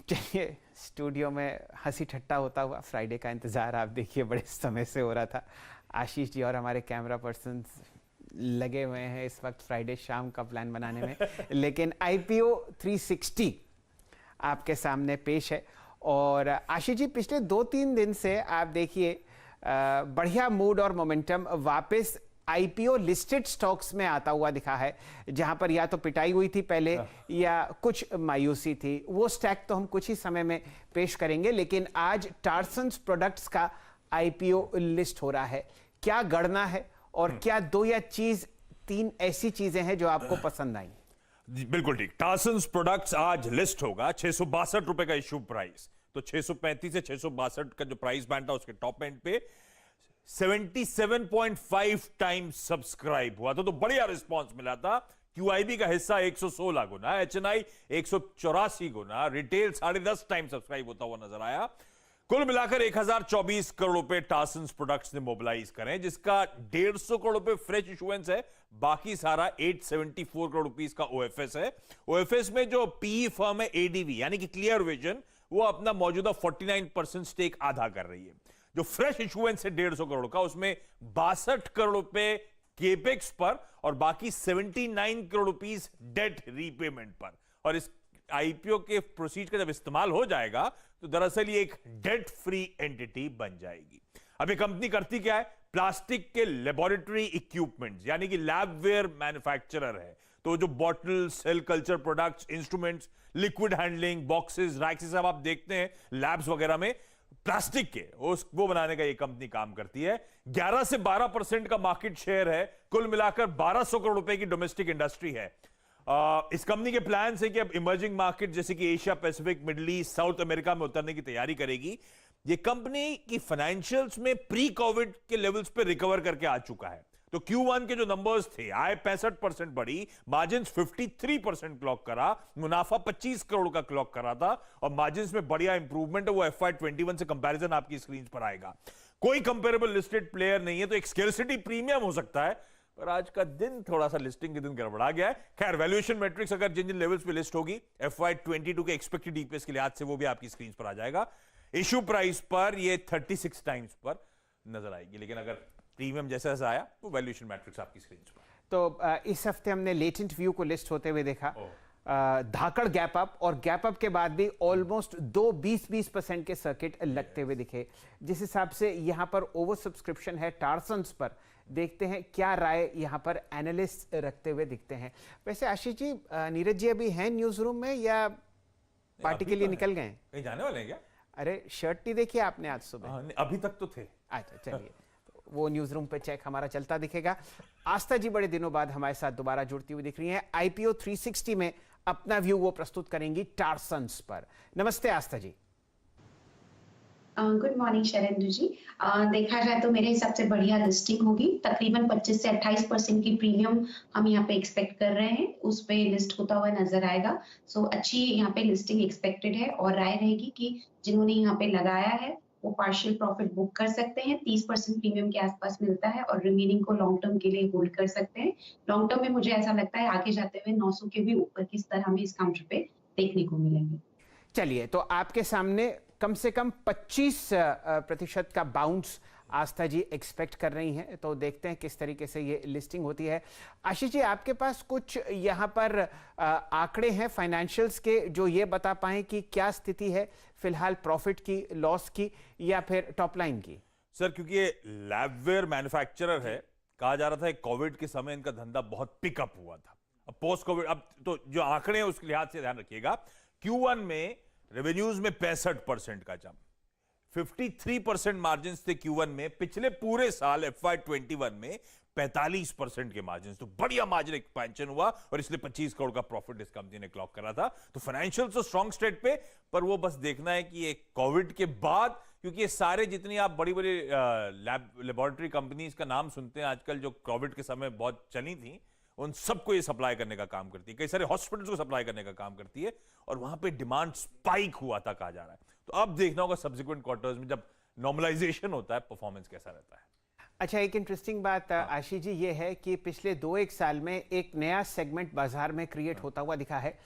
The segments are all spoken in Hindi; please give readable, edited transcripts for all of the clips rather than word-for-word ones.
चलिए, स्टूडियो में हंसी ठट्टा होता हुआ फ्राइडे का इंतज़ार आप देखिए बड़े समय से हो रहा था। आशीष जी और हमारे कैमरा पर्सन लगे हुए हैं इस वक्त फ्राइडे शाम का प्लान बनाने में लेकिन IPO 360 आपके सामने पेश है। और आशीष जी, पिछले 2-3 दिन से आप देखिए बढ़िया मूड और मोमेंटम वापस IPO लिस्टेड स्टॉक्स में आता हुआ दिखा है, जहां पर या तो पिटाई हुई थी पहले या कुछ मायूसी थी। वो स्टैक तो हम कुछ ही समय में पेश करेंगे, लेकिन आज टार्सन्स प्रोडक्ट्स का IPO लिस्ट हो रहा है। क्या गणना है और क्या 2 या 3 ऐसी चीजें हैं जो आपको पसंद आई? बिल्कुल ठीक। टार्सन्स प्रोडक्ट्स आज लिस्ट होगा। 662 रुपए का इश्यू प्राइस, तो 635 से 662 का जो प्राइस बैंड था उसके टॉप एंड पे 77.5 टाइम्स सब्सक्राइब हुआ था, तो बढ़िया रिस्पांस मिला था। QIB का हिस्सा 116 गुना, HNI 184 गुना, रिटेल 10.5 टाइम सब्सक्राइब होता हुआ नजर आया। कुल मिलाकर 1024 करोड़ रुपए टार्सन्स प्रोडक्ट्स ने मोबिलाइज करें, जिसका 150 करोड़ रुपए फ्रेश इशुएंस है, बाकी सारा 874 करोड़ रुपीस का OFS है। OFS में जो PE फर्म है ADV यानी कि क्लियर विजन, वो अपना मौजूदा 49% स्टेक आधा कर रही है। जो फ्रेश इशुएंस है 150 करोड़ का, उसमें 62 करोड़ रुपए केपेक्स पर और बाकी 79 करोड़ रुपीस डेट रीपेमेंट पर। और इस IPO के प्रोसीड का जब इस्तेमाल हो जाएगा तो दरअसल ये एक डेट फ्री एंटिटी बन जाएगी। अब ये कंपनी करती क्या है? प्लास्टिक के लेबोरेटरी इक्विपमेंट्स यानी कि लैबवेयर मैन्युफैक्चरर है। तो जो bottle, cell culture products, instruments, liquid handling, boxes, racks, सब आप देखते हैं लैब्स वगैरह में प्लास्टिक के, वो बनाने का ये कंपनी काम करती है। 11 से 12% का मार्केट शेयर है। कुल मिलाकर 1200 करोड़ रुपए की डोमेस्टिक इंडस्ट्री है। इस कंपनी के प्लान है कि अब इमर्जिंग मार्केट जैसे कि Asia Pacific, middle east, south America में उतरने की तैयारी करेगी। ये कंपनी की फाइनेंशियल्स में प्री कोविड के लेवल्स पे रिकवर करके आ चुका है। तो Q1 के जो नंबर्स थे, आय 65% बढ़ी, मार्जिन 53% क्लॉक करा, मुनाफा 25 करोड़ का क्लॉक करा था और मार्जिन में बढ़िया इंप्रूवमेंट है। वो FY21 से कंपैरिजन आपकी स्क्रीन पर आएगा। कोई कंपेरेबल लिस्टेड प्लेयर नहीं है, तो एक स्केर्सिटी प्रीमियम हो सकता है, पर आज का दिन थोड़ा सा लिस्टिंग के दिन गड़बड़ा गया है। खैर, वैल्यूएशन मैट्रिक्स अगर जिन जिन लेवल्स पे लिस्ट होगी FY22 के एक्सपेक्टेड EPS के लिहाज से वो भी आपकी स्क्रीन पर आ जाएगा। इश्यू प्राइस पर ये 36 टाइम्स पर नजर आएगी, लेकिन अगर प्रीमियम जैसा जैसा आया तो वैल्यूएशन मैट्रिक्स आपकी स्क्रीन पर। तो इस हफ्ते हमने लेटेंट व्यू को लिस्ट होते हुए देखा। धाकड़ गैप अप और गैप अप के बाद भी ऑलमोस्ट 20% के सर्किट लगते हुए दिखे। जिस हिसाब से यहां पर ओवर सब्सक्रिप्शन है टार्सन्स पर, देखते हैं क्या राय यहां पर एनालिस्ट रखते हुए दिखते हैं। वैसे आशीष जी, नीरज जी अभी हैं न्यूज रूम में या पार्टी के लिए निकल गए? कहीं जाने वाले हैं क्या? अरे शर्ट नहीं देखी आपने आज सुबह? अभी तक तो थे। अच्छा, चलिए, वो न्यूज रूम पे चेक हमारा चलता दिखेगा। आस्था जी बड़े दिनों बाद हमारे साथ दोबारा जुड़ती हुई दिख रही हैं। IPO 360 में अपना व्यू वो प्रस्तुत करेंगी टार्सन्स पर। नमस्ते आस्था जी। Good morning Shailendra ji. देखा जाए तो मेरे हिसाब से बढ़िया लिस्टिंग होगी। तकरीबन 25 से 28% की प्रीमियम हम यहाँ पे एक्सपेक्ट कर रहे हैं, उस पे लिस्ट होता हुआ नजर आएगा। सो अच्छी यहाँ पे लिस्टिंग एक्सपेक्टेड है और राय रहेगी कि जिन्होंने यहाँ पे लगाया है वो पार्शियल प्रॉफिट बुक कर सकते हैं। 30% प्रीमियम के आसपास मिलता है और रिमेनिंग को लॉन्ग टर्म के लिए होल्ड कर सकते हैं। लॉन्ग टर्म में मुझे ऐसा लगता है आगे जाते हुए 900 के भी ऊपर की स्तर हमें इस काउंटर पे देखने को मिलेंगे। चलिए, तो आपके सामने कम से कम 25% का बाउंस आस्था जी एक्सपेक्ट कर रही हैं, तो देखते हैं किस तरीके से ये लिस्टिंग होती है। आशीष जी, आपके पास कुछ यहाँ पर आंकड़े हैं फाइनेंशियल्स के जो ये बता पाएं कि क्या स्थिति है फिलहाल प्रॉफिट की, लॉस की या फिर टॉप लाइन की? सर, क्योंकि ये लैबवेयर मैन्युफैक्चरर है, कहा जा रहा था कोविड के समय इनका धंधा बहुत पिकअप हुआ था। अब पोस्ट कोविड, अब तो जो आंकड़े हैं उसके लिहाज से ध्यान रखिएगा। Q1 में रेवेन्यूज में 65% का जंप, 53% मार्जिन थे Q1 में। पिछले पूरे साल FY21 में 45% के मार्जिन, तो बढ़िया मार्जिन एक्सपेंशन हुआ और इसलिए 25 करोड़ का प्रॉफिट इस कंपनी ने क्लॉक करा था। तो फाइनेंशियल तो स्ट्रॉन्ग स्टेट पे, पर वो बस देखना है कि ये कोविड के बाद, क्योंकि ये सारे जितनी आप बड़ी बड़ी लेबोरेटरी कंपनीज का नाम सुनते हैं आजकल जो कोविड के समय बहुत चली थी, उन सबको ये सप्लाई करने का काम करती है। कई सारे हॉस्पिटल्स को सप्लाई करने का काम करती है और वहां पे डिमांड स्पाइक हुआ था कहा जा रहा है। तो अब देखना होगा सब्सिक्वेंट क्वार्टर्स में जब नॉर्मलाइजेशन होता है परफॉर्मेंस कैसा रहता है। अच्छा, एक इंटरेस्टिंग बात आशीष जी ये है कि पिछले 2-1 साल में एक नया सेगमेंट बाजार में क्रिएट होता हुआ दिखा है,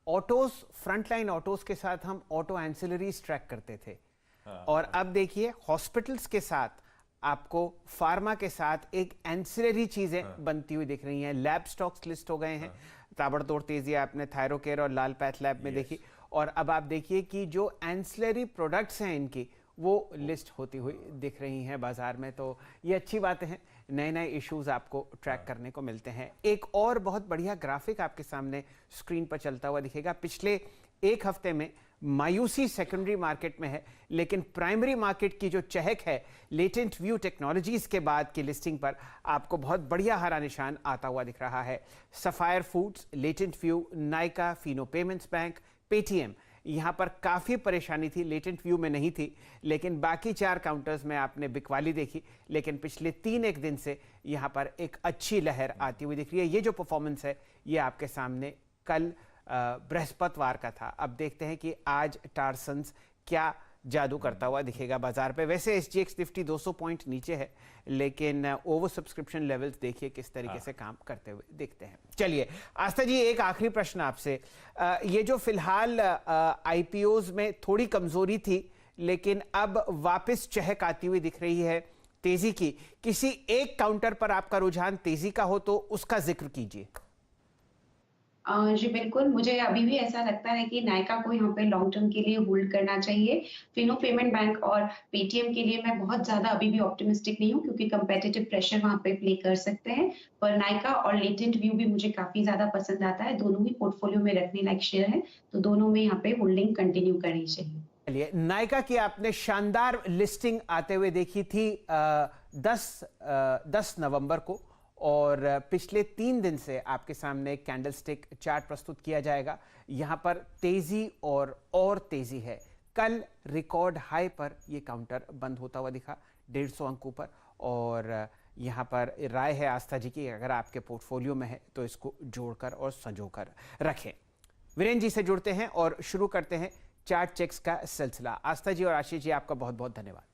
ऑटोज, फ्रंटलाइन ऑटोज के साथ हम ऑटो एंसिलरीज ट्रैक करते थे, और अब देखिए हॉस्पिटल्स के साथ आपको फार्मा के साथ एक एंसिलरी चीजें बनती हुई दिख रही हैं। लैब स्टॉक्स लिस्ट हो गए हैं, ताबड़तोड़ तेजी आपने थायरोकेयर और लाल पैथ लैब में देखी, और अब आप देखिए कि जो एंसिलरी प्रोडक्ट्स हैं इनकी वो लिस्ट होती हुई दिख रही हैं बाजार में। तो ये अच्छी बात है, नए नए इश्यूज आपको ट्रैक करने को मिलते हैं। एक और बहुत बढ़िया ग्राफिक आपके सामने स्क्रीन पर चलता हुआ दिखेगा। पिछले एक हफ्ते में मायूसी सेकेंडरी मार्केट में है, लेकिन प्राइमरी मार्केट की जो चहक है लेटेंट व्यू टेक्नोलॉजीज के बाद की लिस्टिंग पर आपको बहुत बढ़िया हरा निशान आता हुआ दिख रहा है। Sapphire foods, latent view, Nykaa, Fino payments bank, Paytm, यहाँ पर काफ़ी परेशानी थी, लेटेंट व्यू में नहीं थी, लेकिन बाकी 4 काउंटर्स में आपने बिकवाली देखी। लेकिन पिछले 3 दिन से यहाँ पर एक अच्छी लहर आती हुई दिख रही है। ये जो परफॉर्मेंस है ये आपके सामने कल बृहस्पतिवार का था। अब देखते हैं कि आज टारसन्स क्या जादू करता हुआ दिखेगा बाजार पे। वैसे SGX निफ्टी 200 पॉइंट नीचे है, लेकिन ओवर सब्सक्रिप्शन लेवल्स देखिए किस तरीके से काम करते हुए दिखते हैं। चलिए आस्था जी, एक आखिरी प्रश्न आपसे। ये जो फिलहाल IPOs में थोड़ी कमजोरी थी, लेकिन अब वापस चहक आती हुई दिख रही है तेजी की, किसी एक काउंटर पर आपका रुझान तेजी का हो तो उसका जिक्र कीजिए। जी बिल्कुल, मुझे अभी भी ऐसा लगता है कि नायका को यहाँ पे लॉन्ग टर्म के लिए होल्ड करना चाहिए। फिनो पेमेंट बैंक और पेटीएम के लिए मैं बहुत ज़्यादा अभी भी ऑप्टिमिस्टिक नहीं हूँ, क्योंकि कंपेटिटिव प्रेशर वहाँ पे प्ले कर सकते हैं। पर नायका और लेटेंट व्यू भी मुझे काफ़ी ज़्यादा पसंद आता है। दोनों ही पोर्टफोलियो में रखने लायक शेयर है, तो दोनों में यहाँ पे होल्डिंग कंटिन्यू करनी चाहिए। चलिए, नायका की आपने शानदार लिस्टिंग आते हुए देखी थी 10 नवंबर को, और पिछले 3 दिन से आपके सामने कैंडलस्टिक चार्ट प्रस्तुत किया जाएगा। यहाँ पर तेजी और तेजी है। कल रिकॉर्ड हाई पर ये काउंटर बंद होता हुआ दिखा 150 अंकों पर, और यहाँ पर राय है आस्था जी की, अगर आपके पोर्टफोलियो में है तो इसको जोड़कर और संजोकर रखें। वीरेंद्र जी से जुड़ते हैं और शुरू करते हैं चार्ट चेक्स का सिलसिला। आस्था जी और आशीष जी, आपका बहुत बहुत धन्यवाद।